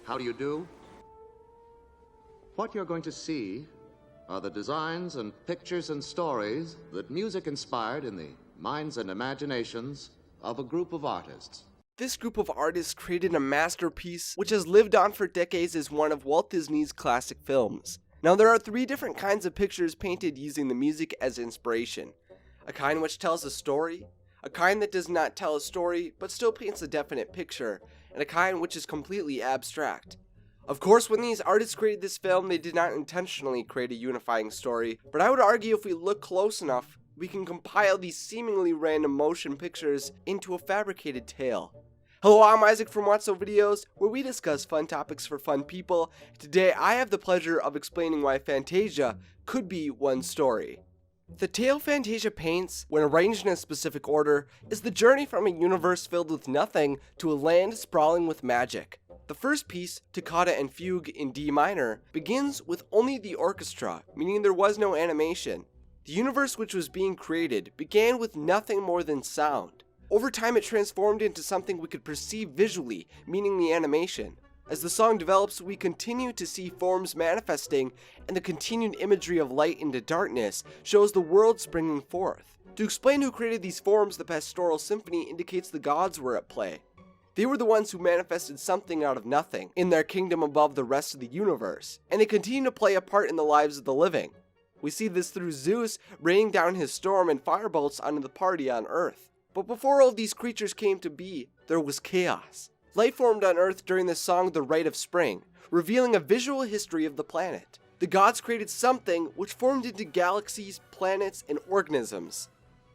How do you do? What you're going to see are the designs and pictures and stories that music inspired in the minds and imaginations of a group of artists. This group of artists created a masterpiece which has lived on for decades as one of Walt Disney's classic films. Now there are 3 different kinds of pictures painted using the music as inspiration. A kind which tells a story, a kind that does not tell a story but still paints a definite picture, and a kind which is completely abstract. Of course, when these artists created this film, they did not intentionally create a unifying story, but I would argue if we look close enough, we can compile these seemingly random motion pictures into a fabricated tale. Hello, I'm Isaac from Wotso Videos, where we discuss fun topics for fun people. Today, I have the pleasure of explaining why Fantasia could be one story. The tale Fantasia paints, when arranged in a specific order, is the journey from a universe filled with nothing to a land sprawling with magic. The first piece, Toccata and Fugue in D minor, begins with only the orchestra, meaning there was no animation. The universe which was being created began with nothing more than sound. Over time it transformed into something we could perceive visually, meaning the animation. As the song develops, we continue to see forms manifesting, and the continued imagery of light into darkness shows the world springing forth. To explain who created these forms, the pastoral symphony indicates the gods were at play. They were the ones who manifested something out of nothing, in their kingdom above the rest of the universe, and they continue to play a part in the lives of the living. We see this through Zeus raining down his storm and firebolts onto the party on Earth. But before all these creatures came to be, there was chaos. Life formed on Earth during the song The Rite of Spring, revealing a visual history of the planet. The gods created something which formed into galaxies, planets, and organisms.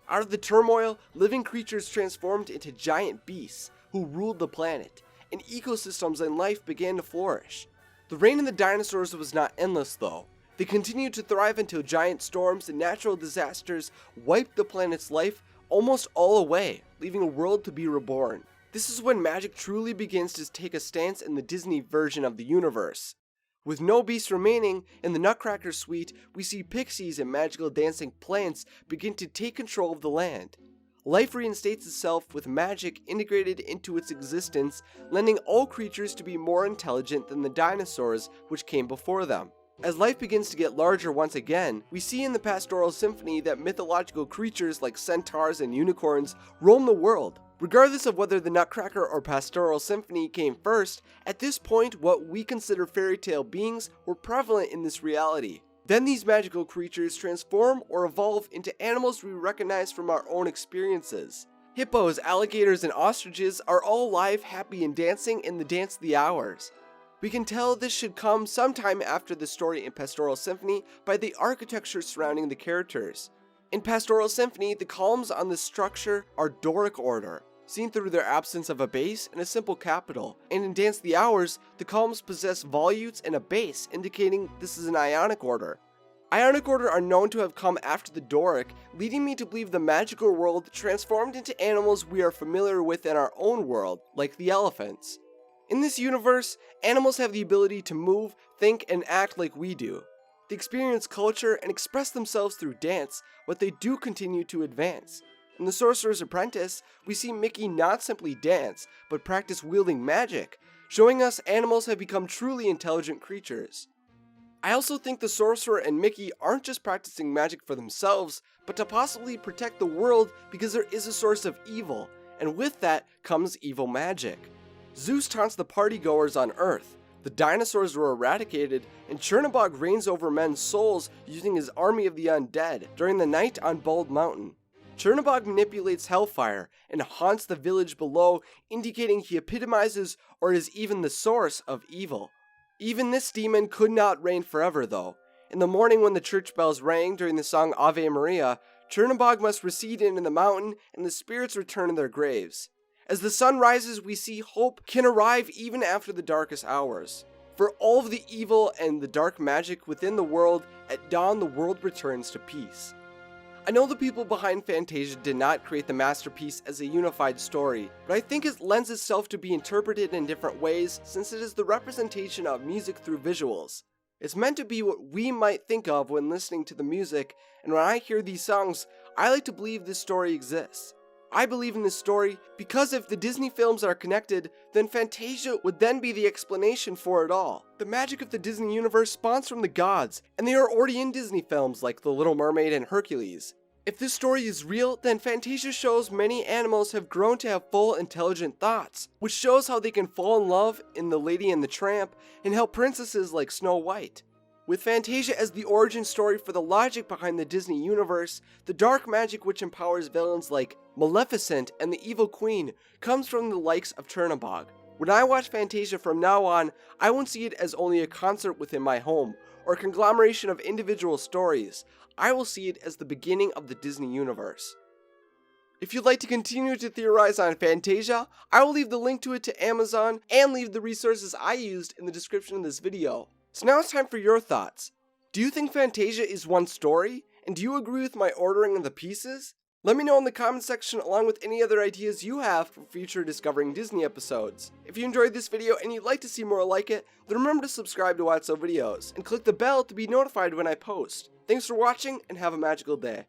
Out of the turmoil, living creatures transformed into giant beasts who ruled the planet, and ecosystems and life began to flourish. The reign of the dinosaurs was not endless though. They continued to thrive until giant storms and natural disasters wiped the planet's life almost all away, leaving a world to be reborn. This is when magic truly begins to take a stance in the Disney version of the universe. With no beasts remaining, in the Nutcracker suite, we see pixies and magical dancing plants begin to take control of the land. Life reinstates itself with magic integrated into its existence, lending all creatures to be more intelligent than the dinosaurs which came before them. As life begins to get larger once again, we see in the Pastoral Symphony that mythological creatures like centaurs and unicorns roam the world. Regardless of whether the Nutcracker or Pastoral Symphony came first, at this point what we consider fairy tale beings were prevalent in this reality. Then these magical creatures transform or evolve into animals we recognize from our own experiences. Hippos, alligators, and ostriches are all alive, happy, and dancing in the Dance of the Hours. We can tell this should come sometime after the story in Pastoral Symphony by the architecture surrounding the characters. In Pastoral Symphony, the columns on the structure are Doric order, seen through their absence of a base and a simple capital, and in Dance of the Hours, the columns possess volutes and a base, indicating this is an Ionic order. Ionic order are known to have come after the Doric, leading me to believe the magical world transformed into animals we are familiar with in our own world, like the elephants. In this universe, animals have the ability to move, think, and act like we do. They experience culture and express themselves through dance, but they do continue to advance. In The Sorcerer's Apprentice, we see Mickey not simply dance, but practice wielding magic, showing us animals have become truly intelligent creatures. I also think the Sorcerer and Mickey aren't just practicing magic for themselves, but to possibly protect the world because there is a source of evil, and with that comes evil magic. Zeus taunts the partygoers on Earth, the dinosaurs were eradicated, and Chernabog reigns over men's souls using his army of the undead during the night on Bald Mountain. Chernabog manipulates hellfire and haunts the village below, indicating he epitomizes or is even the source of evil. Even this demon could not reign forever though. In the morning when the church bells rang during the song Ave Maria, Chernabog must recede into the mountain and the spirits return to their graves. As the sun rises, we see hope can arrive even after the darkest hours. For all of the evil and the dark magic within the world, at dawn the world returns to peace. I know the people behind Fantasia did not create the masterpiece as a unified story, but I think it lends itself to be interpreted in different ways since it is the representation of music through visuals. It's meant to be what we might think of when listening to the music, and when I hear these songs, I like to believe this story exists. I believe in this story because if the Disney films are connected, then Fantasia would then be the explanation for it all. The magic of the Disney universe spawns from the gods, and they are already in Disney films like The Little Mermaid and Hercules. If this story is real, then Fantasia shows many animals have grown to have full intelligent thoughts, which shows how they can fall in love in The Lady and the Tramp and help princesses like Snow White. With Fantasia as the origin story for the logic behind the Disney universe, the dark magic which empowers villains like Maleficent and the Evil Queen comes from the likes of Chernabog. When I watch Fantasia from now on, I won't see it as only a concert within my home, or a conglomeration of individual stories. I will see it as the beginning of the Disney universe. If you'd like to continue to theorize on Fantasia, I will leave the link to it to Amazon and leave the resources I used in the description of this video. So now it's time for your thoughts. Do you think Fantasia is one story? And do you agree with my ordering of the pieces? Let me know in the comment section along with any other ideas you have for future Discovering Disney episodes. If you enjoyed this video and you'd like to see more like it, then remember to subscribe to Wotso videos and click the bell to be notified when I post. Thanks for watching and have a magical day.